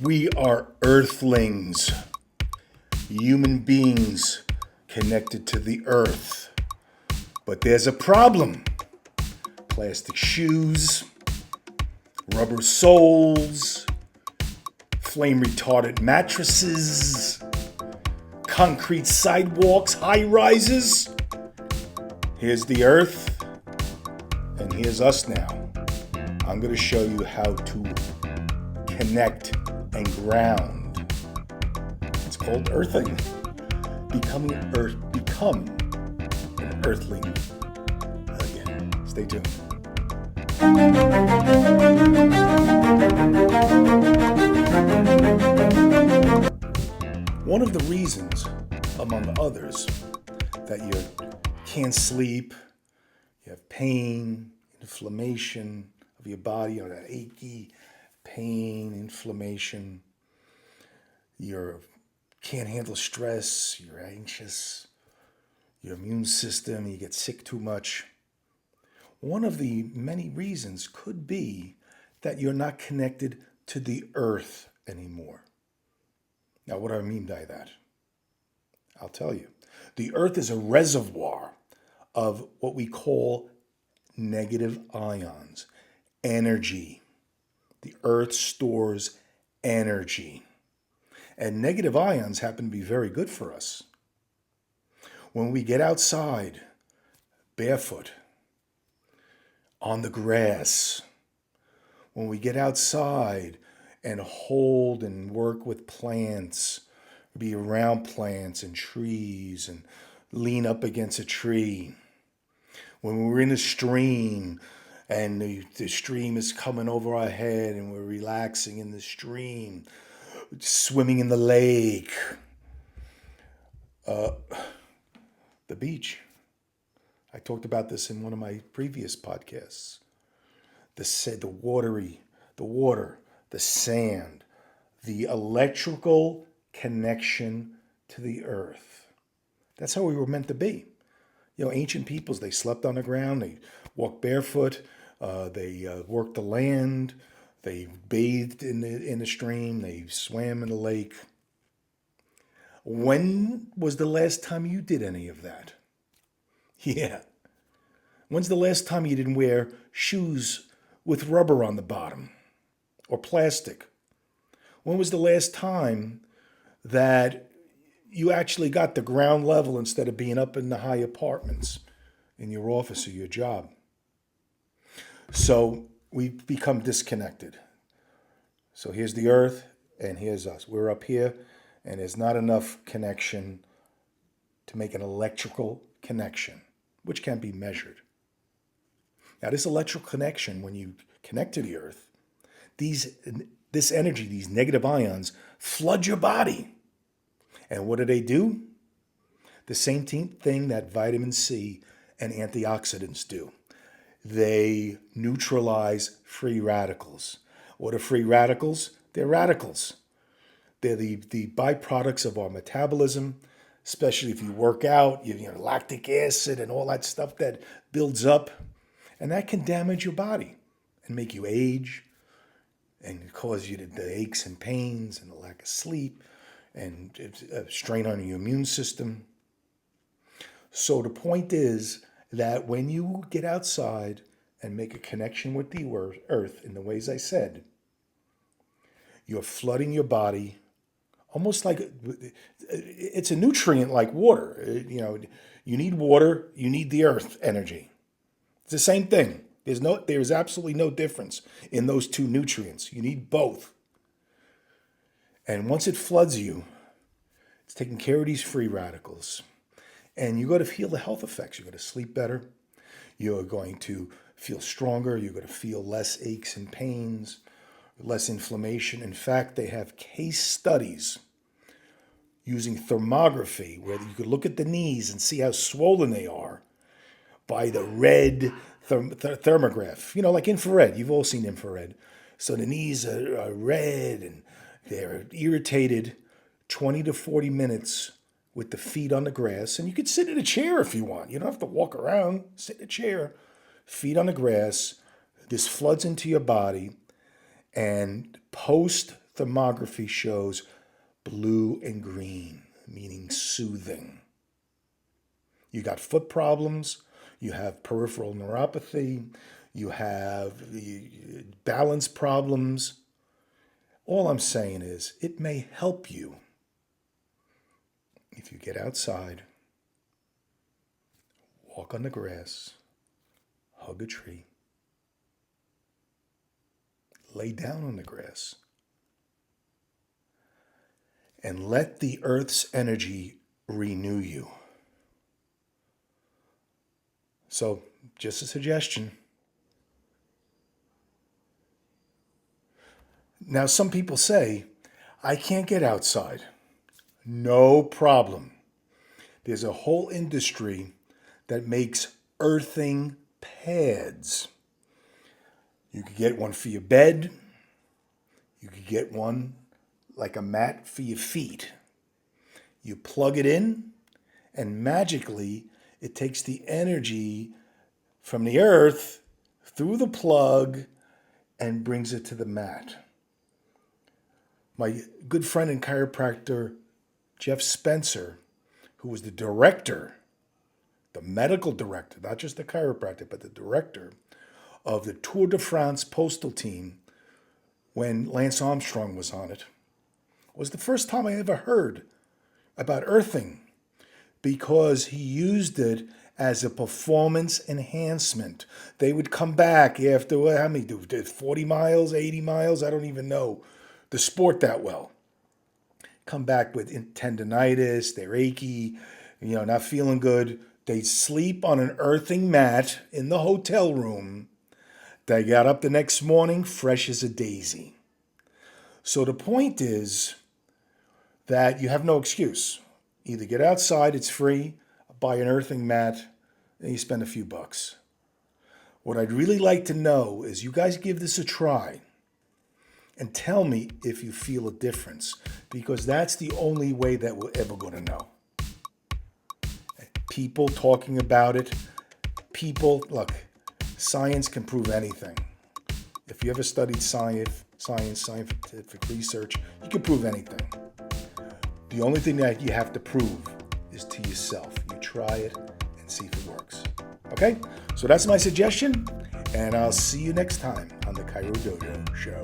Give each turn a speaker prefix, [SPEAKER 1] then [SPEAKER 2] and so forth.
[SPEAKER 1] We are Earthlings, human beings connected to the earth. But there's a problem. Plastic shoes, rubber soles, flame retardant mattresses, concrete sidewalks, high rises. Here's the earth, and here's us now. I'm going to show you how to connect and ground. It's called earthing. Become an earthling again. Stay tuned. One of the reasons, among others, that you can't sleep, you have pain, inflammation of your body, or that achy pain, inflammation, you can't handle stress, you're anxious, your immune system, you get sick too much. One of the many reasons could be that you're not connected to the earth anymore. Now, what do I mean by that? I'll tell you. The earth is a reservoir of what we call negative ions, energy. The earth stores energy. And negative ions happen to be very good for us. When we get outside, barefoot, on the grass, when we get outside and hold and work with plants, be around plants and trees and lean up against a tree, when we're in a stream and the stream is coming over our head and we're relaxing in the stream, swimming in the lake, the beach. I talked about this in one of my previous podcasts. The water, the sand, the electrical connection to the earth. That's how we were meant to be. You know, ancient peoples, they slept on the ground, they walked barefoot, they worked the land, they bathed in the stream, they swam in the lake. When was the last time you did any of that? Yeah. When's the last time you didn't wear shoes with rubber on the bottom or plastic? When was the last time that you actually got the ground level instead of being up in the high apartments in your office or your job? So we've become disconnected. So here's the earth and here's us. We're up here and there's not enough connection to make an electrical connection, which can be measured. Now, this electrical connection, when you connect to the earth, this energy, these negative ions, flood your body. And what do? The same thing that vitamin C and antioxidants do. They neutralize free radicals. What are free radicals? They're radicals. They're the byproducts of our metabolism, especially if you work out, you know, lactic acid and all that stuff that builds up. And that can damage your body and make you age and cause you the aches and pains and the lack of sleep and strain on your immune system. So the point is that when you get outside and make a connection with the earth in the ways I said, you're flooding your body almost like it's a nutrient like water. You know, you need water, you need the earth energy. It's the same thing. There's absolutely no difference in those two nutrients. You need both. And once it floods you, it's taking care of these free radicals. And you're going to feel the health effects. You're going to sleep better. You're going to feel stronger. You're going to feel less aches and pains, less inflammation. In fact, they have case studies using thermography where you could look at the knees and see how swollen they are by the red thermograph, you know, like infrared. You've all seen infrared. So the knees are red and they're irritated. 20 to 40 minutes with the feet on the grass. And you could sit in a chair if you want. You don't have to walk around. Sit in a chair, feet on the grass. This floods into your body. And post thermography shows blue and green, meaning soothing. You got foot problems, you have peripheral neuropathy, you have balance problems. All I'm saying is it may help you if you get outside, walk on the grass, hug a tree, lay down on the grass, and let the earth's energy renew you. So, just a suggestion. Now, some people say, I can't get outside. No problem. There's a whole industry that makes earthing pads. You could get one for your bed. You could get one like a mat for your feet. You plug it in, and magically, it takes the energy from the earth through the plug and brings it to the mat. My good friend and chiropractor, Jeff Spencer, who was the director, the medical director, not just the chiropractor, but the director of the Tour de France postal team when Lance Armstrong was on it, was the first time I ever heard about earthing, because he used it as a performance enhancement. They would come back after, how many, 40 miles, 80 miles? I don't even know the sport that well. Come back with tendonitis, they're achy, not feeling good. They sleep on an earthing mat in the hotel room. They got up the next morning fresh as a daisy. So the point is that you have no excuse. Either get outside, it's free, buy an earthing mat, and you spend a few bucks. What I'd really like to know is you guys give this a try and tell me if you feel a difference, because that's the only way that we're ever going to know. People talking about it, look, science can prove anything. If you ever studied scientific research, you can prove anything. The only thing that you have to prove is to yourself. You try it and see if it works. Okay? So that's my suggestion, and I'll see you next time on the Chiro Dojo Show.